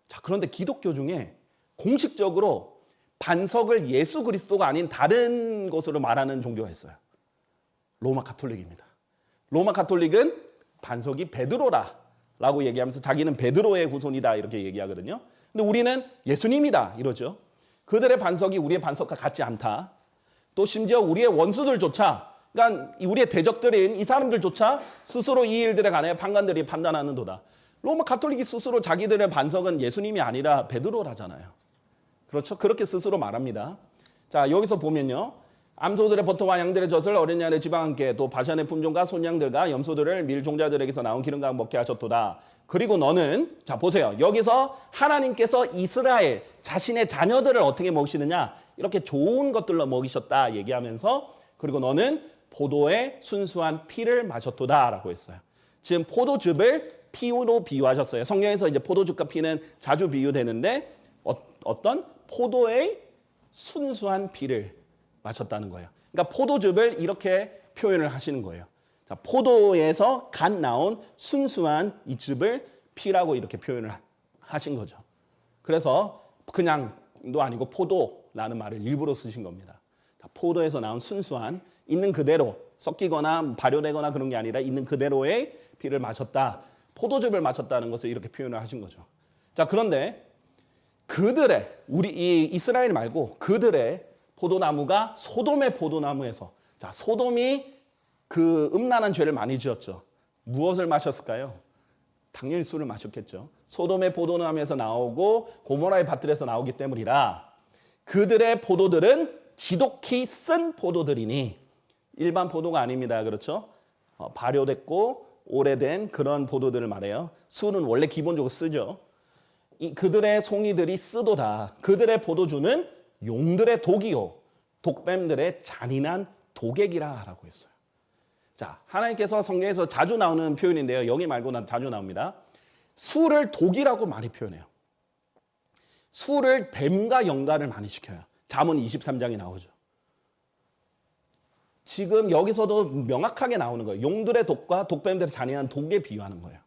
자, 그런데 기독교 중에 공식적으로 반석을 예수 그리스도가 아닌 다른 것으로 말하는 종교가 있어요. 로마 가톨릭입니다. 로마 가톨릭은 반석이 베드로라라고 얘기하면서 자기는 베드로의 후손이다 이렇게 얘기하거든요. 근데 우리는 예수님이다 이러죠. 그들의 반석이 우리의 반석과 같지 않다. 또 심지어 우리의 원수들조차, 그러니까 우리의 대적들인 이 사람들조차 스스로 이 일들에 관해 판관들이 판단하는도다. 로마 가톨릭이 스스로 자기들의 반석은 예수님이 아니라 베드로라잖아요. 그렇죠? 그렇게 스스로 말합니다. 자, 여기서 보면요. 암소들의 버터와 양들의 젖을 어린 양의 지방과 함께 또 바산의 품종과 손양들과 염소들을 밀종자들에게서 나온 기름과 먹게 하셨도다. 그리고 너는, 자 보세요. 여기서 하나님께서 이스라엘 자신의 자녀들을 어떻게 먹이시느냐, 이렇게 좋은 것들로 먹이셨다 얘기하면서, 그리고 너는 포도의 순수한 피를 마셨도다 라고 했어요. 지금 포도즙을 피로 비유하셨어요. 성경에서 이제 포도즙과 피는 자주 비유되는데 어떤 포도의 순수한 피를 마셨다는 거예요. 그러니까 포도즙을 이렇게 표현을 하시는 거예요. 자, 포도에서 갓 나온 순수한 이 즙을 피라고 이렇게 표현을 하신 거죠. 그래서 그냥도 아니고 포도라는 말을 일부러 쓰신 겁니다. 자, 포도에서 나온 순수한, 있는 그대로 섞이거나 발효되거나 그런 게 아니라 있는 그대로의 피를 마셨다. 포도즙을 마셨다는 것을 이렇게 표현을 하신 거죠. 자, 그런데 그들의, 우리 이 이스라엘 말고 그들의 포도나무가 소돔의 포도나무에서, 자, 소돔이 그 음란한 죄를 많이 지었죠. 무엇을 마셨을까요? 당연히 술을 마셨겠죠. 소돔의 포도나무에서 나오고 고모라의 밭들에서 나오기 때문이라 그들의 포도들은 지독히 쓴 포도들이니, 일반 포도가 아닙니다. 그렇죠? 발효됐고 오래된 그런 포도들을 말해요. 술은 원래 기본적으로 쓰죠. 그들의 송이들이 쓰도다. 그들의 포도주는 용들의 독이요 독뱀들의 잔인한 독액이라 라고 했어요. 자, 하나님께서 성경에서 자주 나오는 표현인데요. 여기 말고는 자주 나옵니다. 술을 독이라고 많이 표현해요. 술을 뱀과 연관을 많이 시켜요. 잠언 23장에 나오죠. 지금 여기서도 명확하게 나오는 거예요. 용들의 독과 독뱀들의 잔인한 독에 비유하는 거예요.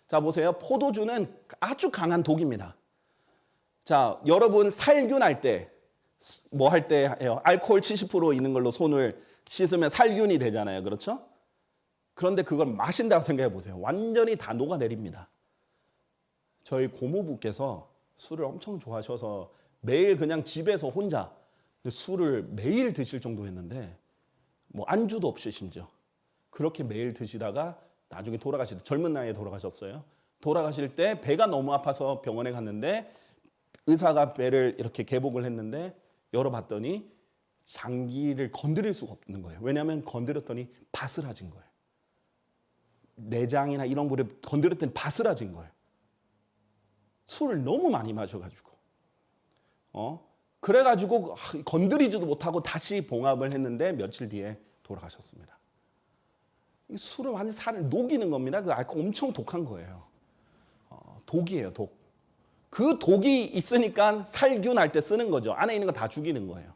자, 보세요. 포도주는 아주 강한 독입니다. 자, 여러분 살균 할 때, 뭐 할 때 해요? 알코올 70% 있는 걸로 손을 씻으면 살균이 되잖아요. 그렇죠? 그런데 그걸 마신다고 생각해 보세요. 완전히 다 녹아내립니다. 저희 고모부께서 술을 엄청 좋아하셔서 매일 그냥 집에서 혼자 술을 매일 드실 정도였는데 뭐 안주도 없이 심지어 그렇게 매일 드시다가 나중에 돌아가실 때 젊은 나이에 돌아가셨어요. 돌아가실 때 배가 너무 아파서 병원에 갔는데 의사가 배를 이렇게 개복을 했는데 열어봤더니 장기를 건드릴 수가 없는 거예요. 왜냐하면 건드렸더니 바스라진 거예요. 내장이나 이런 거를 건드렸더니 바스라진 거예요. 술을 너무 많이 마셔가지고 그래가지고 건드리지도 못하고 다시 봉합을 했는데 며칠 뒤에 돌아가셨습니다. 이 술은 완전 살을 녹이는 겁니다. 그 알코올 엄청 독한 거예요. 독이에요, 독. 그 독이 있으니까 살균할 때 쓰는 거죠. 안에 있는 거 다 죽이는 거예요.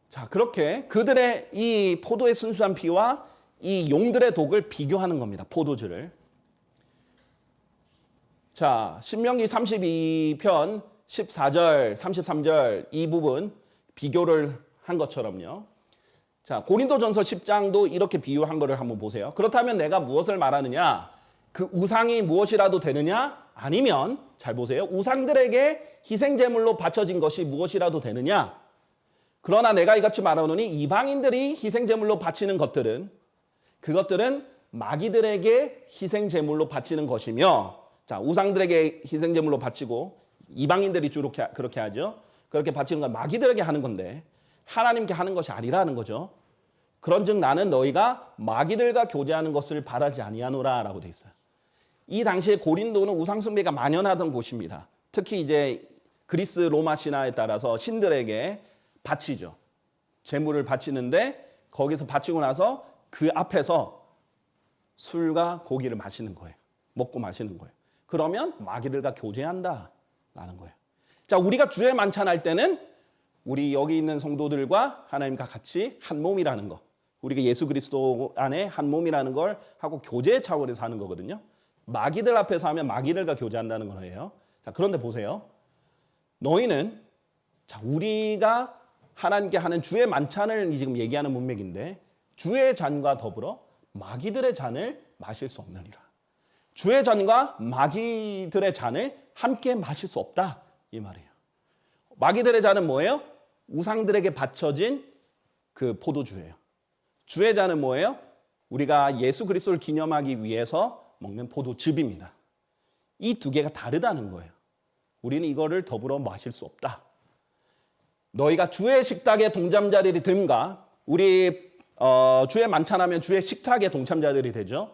자, 그렇게 그들의 이 포도의 순수한 피와 이 용들의 독을 비교하는 겁니다. 포도주를. 자, 신명기 32편 14절, 33절 이 부분 비교를 한 것처럼요. 자, 고린도전서 10장도 이렇게 비유한 거를 한번 보세요. 그렇다면 내가 무엇을 말하느냐? 그 우상이 무엇이라도 되느냐? 아니면 잘 보세요. 우상들에게 희생제물로 바쳐진 것이 무엇이라도 되느냐? 그러나 내가 이같이 말하노니 이방인들이 희생제물로 바치는 것들은 그것들은 마귀들에게 희생제물로 바치는 것이며, 자, 우상들에게 희생제물로 바치고 이방인들이 주로 그렇게 하죠. 그렇게 바치는 건 마귀들에게 하는 건데 하나님께 하는 것이 아니라는 거죠. 그런즉 나는 너희가 마귀들과 교제하는 것을 바라지 아니하노라라고 돼 있어요. 이 당시에 고린도는 우상 숭배가 만연하던 곳입니다. 특히 이제 그리스 로마 신화에 따라서 신들에게 바치죠. 제물을 바치는데 거기서 바치고 나서 그 앞에서 술과 고기를 마시는 거예요. 먹고 마시는 거예요. 그러면 마귀들과 교제한다라는 거예요. 자, 우리가 주의 만찬할 때는 우리 여기 있는 성도들과 하나님과 같이 한 몸이라는 거. 우리가 예수 그리스도 안에 한 몸이라는 걸 하고 교제 차원에서 하는 거거든요. 마귀들 앞에서 하면 마귀들과 교제한다는 거예요. 자, 그런데 보세요. 너희는 자, 우리가 하나님께 하는 주의 만찬을 지금 얘기하는 문맥인데 주의 잔과 더불어 마귀들의 잔을 마실 수 없느니라. 주의 잔과 마귀들의 잔을 함께 마실 수 없다. 이 말이에요. 마귀들의 잔은 뭐예요? 우상들에게 바쳐진 그 포도주예요. 주의 잔은 뭐예요? 우리가 예수 그리스도를 기념하기 위해서 먹는 포도즙입니다. 이 두 개가 다르다는 거예요. 우리는 이거를 더불어 마실 수 없다. 너희가 주의 식탁에 동참자들이 됨과 우리 주의 만찬하면 주의 식탁에 동참자들이 되죠.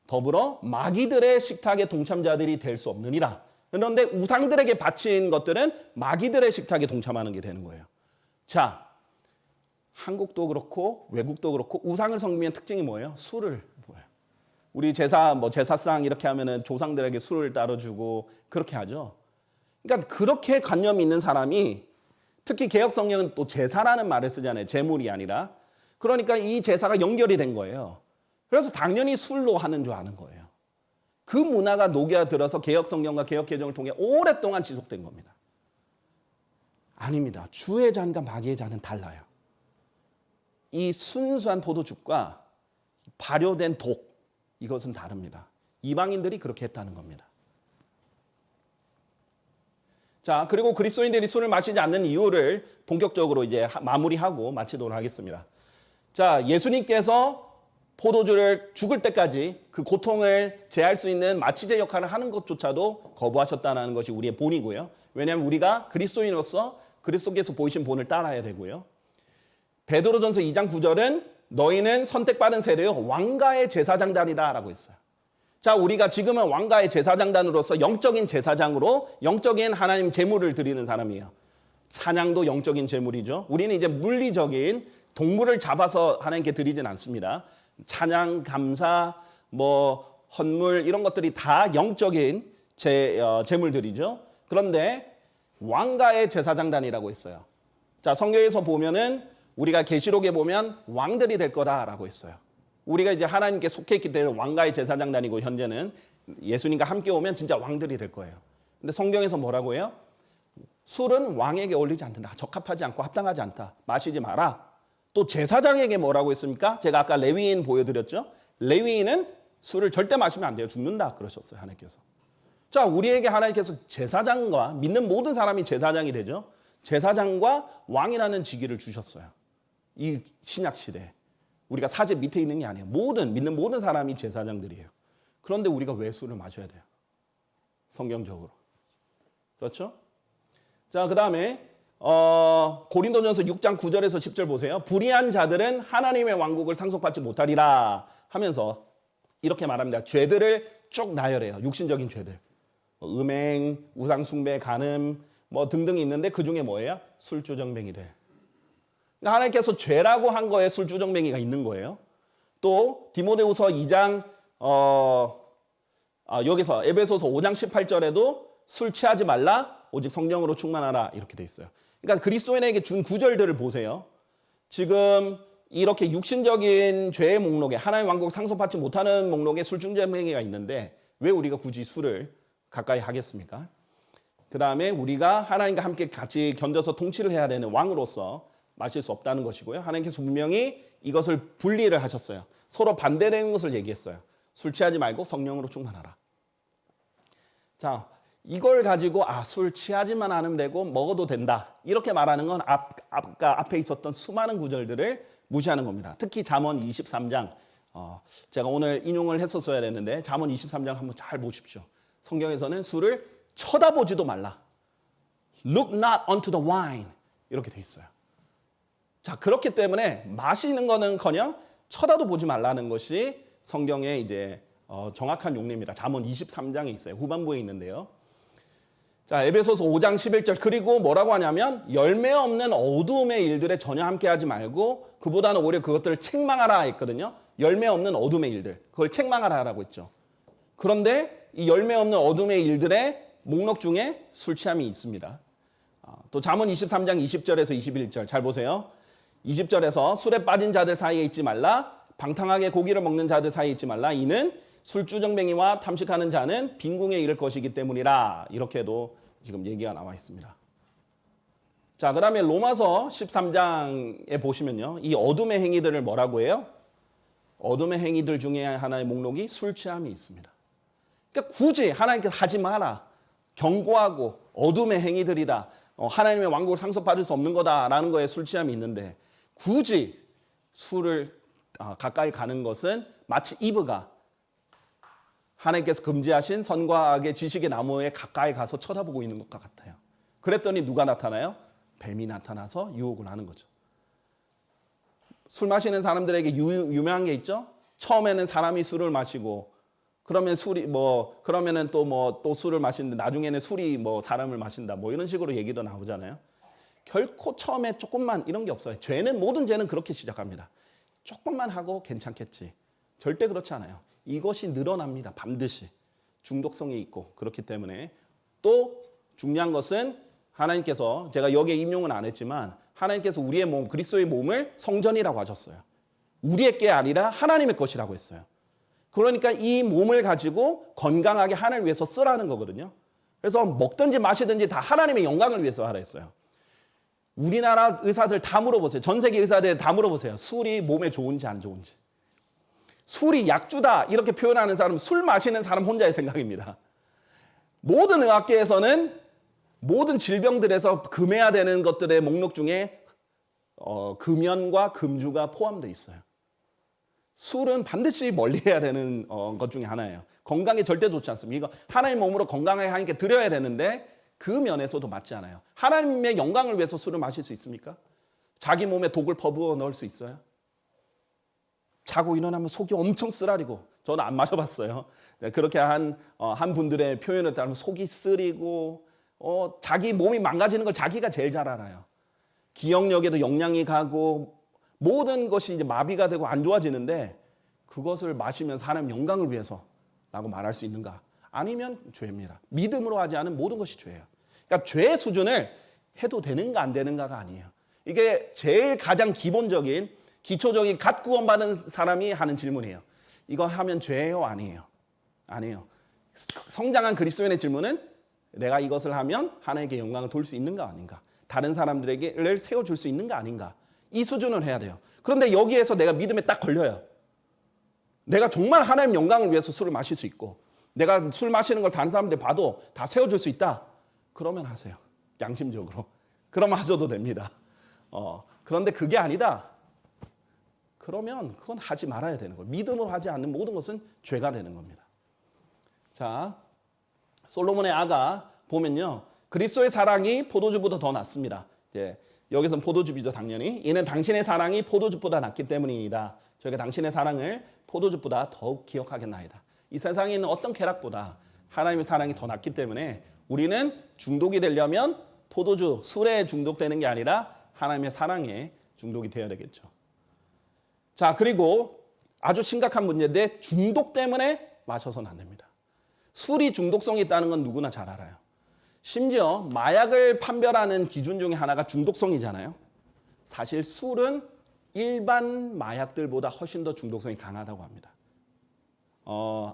더불어 마귀들의 식탁에 동참자들이 될 수 없느니라. 그런데 우상들에게 바친 것들은 마귀들의 식탁에 동참하는 게 되는 거예요. 자, 한국도 그렇고 외국도 그렇고 우상을 섬기면 특징이 뭐예요? 술을 부어요. 우리 제사상 이렇게 하면은 조상들에게 술을 따라주고 그렇게 하죠. 그러니까 그렇게 관념이 있는 사람이 특히 개혁 성경은 또 제사라는 말을 쓰잖아요. 제물이 아니라. 그러니까 이 제사가 연결이 된 거예요. 그래서 당연히 술로 하는 줄 아는 거예요. 그 문화가 녹여들어서 개혁 성경과 개혁 개정을 통해 오랫동안 지속된 겁니다. 아닙니다. 주의 잔과 마귀의 잔은 달라요. 이 순수한 포도즙과 발효된 독, 이것은 다릅니다. 이방인들이 그렇게 했다는 겁니다. 자, 그리고 그리스도인들이 술을 마시지 않는 이유를 본격적으로 이제 마무리하고 마치도록 하겠습니다. 자, 예수님께서 포도주를 죽을 때까지 그 고통을 제할 수 있는 마취제 역할을 하는 것조차도 거부하셨다는 것이 우리의 본이고요. 왜냐하면 우리가 그리스도인으로서 그리스도께서 보이신 본을 따라야 되고요. 베드로전서 2장 9절은 너희는 선택받은 세대요 왕가의 제사장단이다라고 했어요. 자, 우리가 지금은 왕가의 제사장단으로서 영적인 제사장으로 영적인 하나님 제물을 드리는 사람이에요. 찬양도 영적인 제물이죠. 우리는 이제 물리적인 동물을 잡아서 하나님께 드리진 않습니다. 찬양, 감사, 헌물 이런 것들이 다 영적인 제물들이죠. 그런데 왕가의 제사장단이라고 했어요. 자, 성경에서 보면은 우리가 계시록에 보면 왕들이 될 거다라고 했어요. 우리가 이제 하나님께 속해 있기 때문에 왕가의 제사장단이고 현재는 예수님과 함께 오면 진짜 왕들이 될 거예요. 근데 성경에서 뭐라고 해요? 술은 왕에게 어울리지 않는다. 적합하지 않고 합당하지 않다. 마시지 마라. 또 제사장에게 뭐라고 했습니까? 제가 아까 레위인 보여드렸죠. 레위인은 술을 절대 마시면 안 돼요. 죽는다 그러셨어요. 하나님께서. 자, 우리에게 하나님께서 제사장과 믿는 모든 사람이 제사장이 되죠. 제사장과 왕이라는 직위를 주셨어요. 이 신약 시대에. 우리가 사제 밑에 있는 게 아니에요. 믿는 모든 사람이 제사장들이에요. 그런데 우리가 왜 술을 마셔야 돼요? 성경적으로. 그렇죠? 자, 그다음에 고린도전서 6장 9절에서 10절 보세요. 불의한 자들은 하나님의 왕국을 상속받지 못하리라 하면서 이렇게 말합니다. 죄들을 쭉 나열해요. 육신적인 죄들. 음행, 우상숭배, 간음 뭐 등등이 있는데 그중에 뭐예요? 술주정뱅이들. 그러니까 하나님께서 죄라고 한 거에 술주정뱅이가 있는 거예요. 또 디모데후서 2장 여기서 에베소서 5장 18절에도 술 취하지 말라 오직 성령으로 충만하라 이렇게 돼 있어요. 그러니까 그리스도인에게 준 구절들을 보세요. 지금 이렇게 육신적인 죄의 목록에 하나님의 왕국 상속받지 못하는 목록에 술주정뱅이가 있는데 왜 우리가 굳이 술을 가까이 하겠습니까? 그 다음에 우리가 하나님과 함께 같이 견뎌서 통치를 해야 되는 왕으로서 마실 수 없다는 것이고요. 하나님께서 분명히 이것을 분리를 하셨어요. 서로 반대되는 것을 얘기했어요. 술 취하지 말고 성령으로 충만하라. 자, 이걸 가지고 술 취하지만 않으면 되고 먹어도 된다. 이렇게 말하는 건 아까 앞에 있었던 수많은 구절들을 무시하는 겁니다. 특히 잠언 23장. 제가 오늘 인용을 했었어야 했는데 잠언 23장 한번 잘 보십시오. 성경에서는 술을 쳐다보지도 말라. Look not unto the wine. 이렇게 돼 있어요. 자, 그렇기 때문에 마시는 거는커녕 쳐다도 보지 말라는 것이 성경의 이제 정확한 용례입니다. 잠언 23장에 있어요. 후반부에 있는데요. 자, 에베소서 5장 11절. 그리고 뭐라고 하냐면 열매 없는 어두움의 일들에 전혀 함께하지 말고 그보다는 오히려 그것들을 책망하라 했거든요. 열매 없는 어둠의 일들. 그걸 책망하라라고 했죠. 그런데 이 열매 없는 어둠의 일들의 목록 중에 술 취함이 있습니다. 또 잠언 23장 20절에서 21절 잘 보세요. 20절에서 술에 빠진 자들 사이에 있지 말라. 방탕하게 고기를 먹는 자들 사이에 있지 말라. 이는 술주정뱅이와 탐식하는 자는 빈궁에 이를 것이기 때문이라. 이렇게도 지금 얘기가 나와 있습니다. 자, 그 다음에 로마서 13장에 보시면요. 이 어둠의 행위들을 뭐라고 해요? 어둠의 행위들 중에 하나의 목록이 술 취함이 있습니다. 그러니까 굳이 하나님께서 하지 마라. 경고하고 어둠의 행위들이다. 하나님의 왕국을 상속받을 수 없는 거다라는 거에 술 취함이 있는데 굳이 술을 가까이 가는 것은 마치 이브가 하나님께서 금지하신 선과 악의 지식의 나무에 가까이 가서 쳐다보고 있는 것과 같아요. 그랬더니 누가 나타나요? 뱀이 나타나서 유혹을 하는 거죠. 술 마시는 사람들에게 유명한 게 있죠. 처음에는 사람이 술을 마시고 그러면 그러면은 또 술을 마시는데 나중에는 술이 사람을 마신다. 이런 식으로 얘기도 나오잖아요. 결코 처음에 조금만 이런 게 없어요. 모든 죄는 그렇게 시작합니다. 조금만 하고 괜찮겠지. 절대 그렇지 않아요. 이것이 늘어납니다. 반드시. 중독성이 있고 그렇기 때문에 또 중요한 것은 하나님께서 제가 여기에 인용은 안 했지만 하나님께서 우리의 몸, 그리스도의 몸을 성전이라고 하셨어요. 우리의 게 아니라 하나님의 것이라고 했어요. 그러니까 이 몸을 가지고 건강하게 하나님을 위해서 쓰라는 거거든요. 그래서 먹든지 마시든지 다 하나님의 영광을 위해서 하라 했어요. 우리나라 의사들 다 물어보세요. 전 세계 의사들 다 물어보세요. 술이 몸에 좋은지 안 좋은지. 술이 약주다 이렇게 표현하는 사람은 술 마시는 사람 혼자의 생각입니다. 모든 의학계에서는 모든 질병들에서 금해야 되는 것들의 목록 중에 금연과 금주가 포함되어 있어요. 술은 반드시 멀리해야 되는 것 중에 하나예요. 건강에 절대 좋지 않습니다. 이거 하나님 몸으로 건강하게 하나님께 드려야 되는데 그 면에서도 맞지 않아요. 하나님의 영광을 위해서 술을 마실 수 있습니까? 자기 몸에 독을 퍼부어 넣을 수 있어요? 자고 일어나면 속이 엄청 쓰라리고 저는 안 마셔봤어요. 그렇게 한 분들의 표현을 따르면 속이 쓰리고 자기 몸이 망가지는 걸 자기가 제일 잘 알아요. 기억력에도 영향이 가고 모든 것이 이제 마비가 되고 안 좋아지는데 그것을 마시면 사람 영광을 위해서라고 말할 수 있는가? 아니면 죄입니다. 믿음으로 하지 않은 모든 것이 죄예요. 그러니까 죄의 수준을 해도 되는가 안 되는가가 아니에요. 이게 제일 가장 기본적인 기초적인 갓 구원받은 사람이 하는 질문이에요. 이거 하면 죄예요? 아니에요? 아니에요. 성장한 그리스도인의 질문은 내가 이것을 하면 하나님께 영광을 돌릴 수 있는가 아닌가? 다른 사람들에게를 세워줄 수 있는가 아닌가? 이 수준은 해야 돼요. 그런데 여기에서 내가 믿음에 딱 걸려요. 내가 정말 하나님 영광을 위해서 술을 마실 수 있고 내가 술 마시는 걸 다른 사람들 봐도 다 세워줄 수 있다. 그러면 하세요. 양심적으로. 그러면 하셔도 됩니다. 그런데 그게 아니다. 그러면 그건 하지 말아야 되는 거예요. 믿음으로 하지 않는 모든 것은 죄가 되는 겁니다. 자, 솔로몬의 아가 보면요. 그리스도의 사랑이 포도주보다 더 낫습니다. 이제 여기서는 포도주비죠, 당연히. 이는 당신의 사랑이 포도주보다 낫기 때문이다. 저희가 당신의 사랑을 포도주보다 더욱 기억하겠나이다. 이 세상에 있는 어떤 쾌락보다 하나님의 사랑이 더 낫기 때문에 우리는 중독이 되려면 포도주, 술에 중독되는 게 아니라 하나님의 사랑에 중독이 되어야 되겠죠. 자, 그리고 아주 심각한 문제인데 중독 때문에 마셔서는 안 됩니다. 술이 중독성이 있다는 건 누구나 잘 알아요. 심지어 마약을 판별하는 기준 중에 하나가 중독성이잖아요. 사실 술은 일반 마약들보다 훨씬 더 중독성이 강하다고 합니다.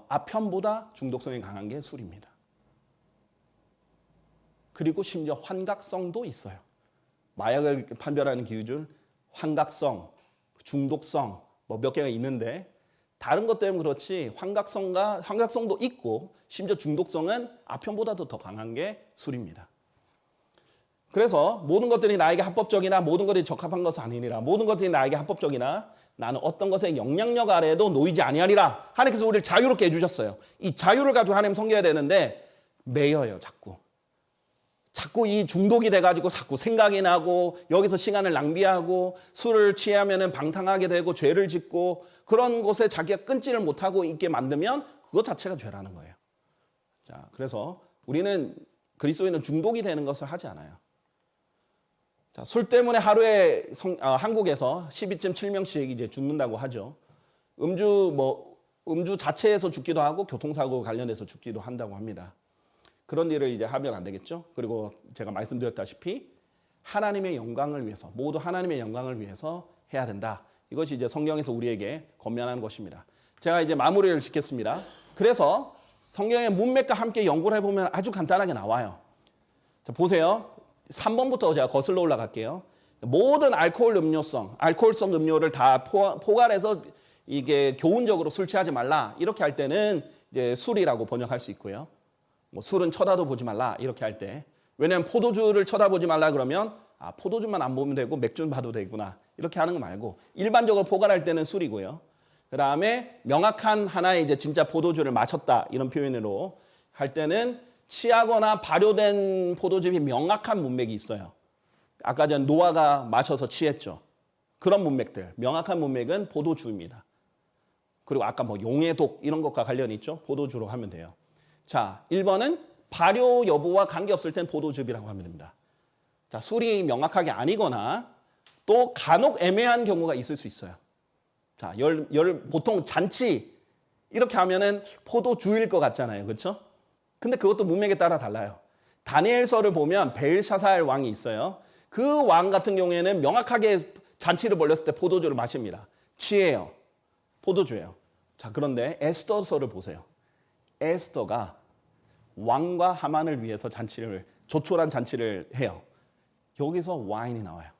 아편보다 중독성이 강한 게 술입니다. 그리고 심지어 환각성도 있어요. 마약을 판별하는 기준, 환각성, 중독성 뭐 몇 개가 있는데 다른 것 때문에 그렇지 환각성도 있고 심지어 중독성은 아편보다도 더 강한 게 술입니다. 그래서 모든 것들이 나에게 합법적이나 모든 것들이 적합한 것은 아니니라. 모든 것들이 나에게 합법적이나 나는 어떤 것의 영향력 아래에도 놓이지 아니하리라. 하나님께서 우리를 자유롭게 해주셨어요. 이 자유를 가지고 하나님 섬겨야 되는데 매여요, 자꾸 이 중독이 돼가지고 자꾸 생각이 나고 여기서 시간을 낭비하고 술을 취하면은 방탕하게 되고 죄를 짓고 그런 곳에 자기가 끊지를 못하고 있게 만들면 그것 자체가 죄라는 거예요. 자, 그래서 우리는 그리스도인은 중독이 되는 것을 하지 않아요. 자, 술 때문에 하루에 한국에서 12.7명씩 이제 죽는다고 하죠. 음주 자체에서 죽기도 하고 교통사고 관련해서 죽기도 한다고 합니다. 그런 일을 이제 하면 안 되겠죠. 그리고 제가 말씀드렸다시피 하나님의 영광을 위해서 모두 하나님의 영광을 위해서 해야 된다. 이것이 이제 성경에서 우리에게 권면하는 것입니다. 제가 이제 마무리를 짓겠습니다. 그래서 성경의 문맥과 함께 연구를 해보면 아주 간단하게 나와요. 자, 보세요. 3번부터 제가 거슬러 올라갈게요. 모든 알코올성 음료를 다 포괄해서 이게 교훈적으로 술 취하지 말라 이렇게 할 때는 이제 술이라고 번역할 수 있고요. 뭐 술은 쳐다도 보지 말라 이렇게 할 때 왜냐하면 포도주를 쳐다보지 말라 그러면 포도주만 안 보면 되고 맥주는 봐도 되구나 이렇게 하는 거 말고 일반적으로 포괄할 때는 술이고요. 그 다음에 명확한 하나의 이제 진짜 포도주를 마셨다 이런 표현으로 할 때는 취하거나 발효된 포도즙이 명확한 문맥이 있어요. 아까 전 노아가 마셔서 취했죠. 그런 문맥들 명확한 문맥은 포도주입니다. 그리고 아까 뭐 용의 독 이런 것과 관련이 있죠. 포도주로 하면 돼요. 자, 1번은 발효 여부와 관계없을 땐 포도즙이라고 하면 됩니다. 자, 술이 명확하게 아니거나 또 간혹 애매한 경우가 있을 수 있어요. 자, 보통 잔치 이렇게 하면은 포도주일 것 같잖아요. 그렇죠? 근데 그것도 문맥에 따라 달라요. 다니엘서를 보면 벨샤살 왕이 있어요. 그 왕 같은 경우에는 명확하게 잔치를 벌렸을 때 포도주를 마십니다. 취해요. 포도주예요. 자, 그런데 에스더서를 보세요. 에스더가 왕과 하만을 위해서 조촐한 잔치를 해요. 여기서 와인이 나와요.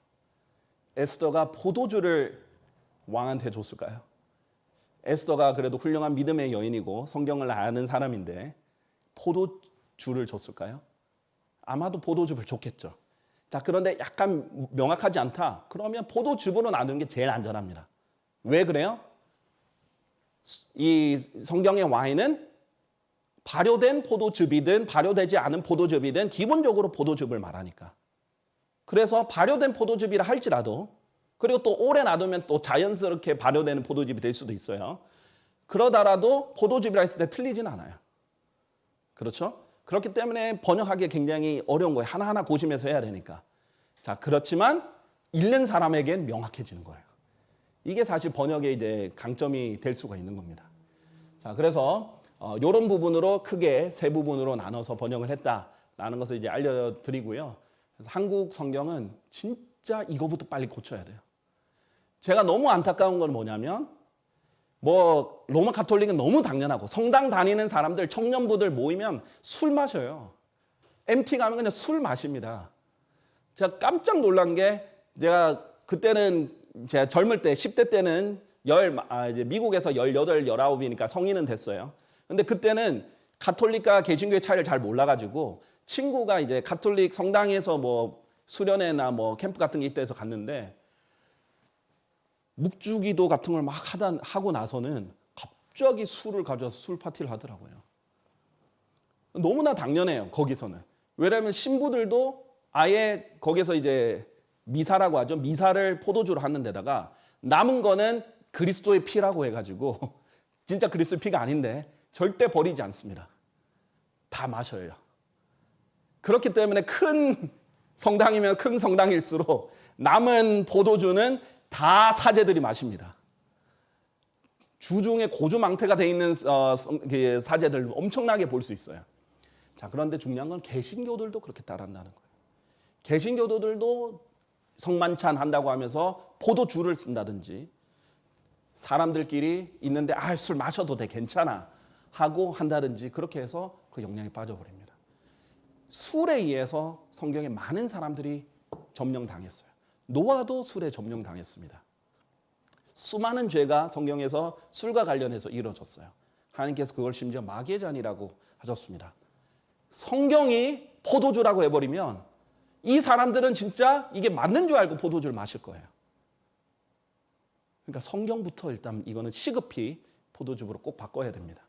에스더가 포도주를 왕한테 줬을까요? 에스더가 그래도 훌륭한 믿음의 여인이고 성경을 아는 사람인데 포도주를 줬을까요? 아마도 포도주를 줬겠죠. 자, 그런데 약간 명확하지 않다. 그러면 포도즙으로 나누는 게 제일 안전합니다. 왜 그래요? 이 성경의 와인은 발효된 포도즙이든 발효되지 않은 포도즙이든 기본적으로 포도즙을 말하니까. 그래서 발효된 포도즙이라 할지라도 그리고 또 오래 놔두면 또 자연스럽게 발효되는 포도즙이 될 수도 있어요. 그러다라도 포도즙이라 했을 때 틀리진 않아요. 그렇죠? 그렇기 때문에 번역하기 굉장히 어려운 거예요. 하나하나 고심해서 해야 되니까. 자, 그렇지만 읽는 사람에겐 명확해지는 거예요. 이게 사실 번역의 이제 강점이 될 수가 있는 겁니다. 자, 그래서 이런 부분으로 크게 세 부분으로 나눠서 번역을 했다라는 것을 이제 알려드리고요. 그래서 한국 성경은 진짜 이거부터 빨리 고쳐야 돼요. 제가 너무 안타까운 건 뭐냐면 뭐 로마 가톨릭은 너무 당연하고 성당 다니는 사람들 청년부들 모이면 술 마셔요. MT 가면 그냥 술 마십니다. 제가 깜짝 놀란 게 제가 그때는 제가 젊을 때 10대 때는 이제 미국에서 18, 19이니까 성인은 됐어요. 근데 그때는 가톨릭과 개신교의 차이를 잘 몰라가지고 친구가 이제 가톨릭 성당에서 뭐 수련회나 뭐 캠프 같은 게 있다 해서 갔는데 묵주기도 같은 걸 막 하고 나서는 갑자기 술을 가져와서 술 파티를 하더라고요. 너무나 당연해요, 거기서는. 왜냐하면 신부들도 아예 거기서 이제 미사라고 하죠. 미사를 포도주로 하는 데다가 남은 거는 그리스도의 피라고 해가지고 진짜 그리스도의 피가 아닌데 절대 버리지 않습니다. 다 마셔요. 그렇기 때문에 큰 성당이면 큰 성당일수록 남은 포도주는 다 사제들이 마십니다. 주중에 고주망태가 돼 있는 사제들 엄청나게 볼 수 있어요. 자, 그런데 중요한 건 개신교들도 그렇게 따른다는 거예요. 개신교도들도 성만찬 한다고 하면서 포도주를 쓴다든지 사람들끼리 있는데 술 마셔도 돼 괜찮아 하고 한다든지 그렇게 해서 그 영향이 빠져버립니다. 술에 의해서 성경에 많은 사람들이 점령당했어요. 노아도 술에 점령당했습니다. 수많은 죄가 성경에서 술과 관련해서 이루어졌어요. 하나님께서 그걸 심지어 마귀의 잔이라고 하셨습니다. 성경이 포도주라고 해버리면 이 사람들은 진짜 이게 맞는 줄 알고 포도주를 마실 거예요. 그러니까 성경부터 일단 이거는 시급히 포도주로 꼭 바꿔야 됩니다.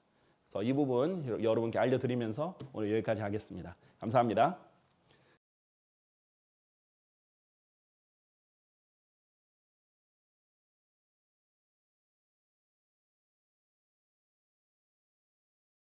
그래서 이 부분 여러분께 알려드리면서 오늘 여기까지 하겠습니다. 감사합니다.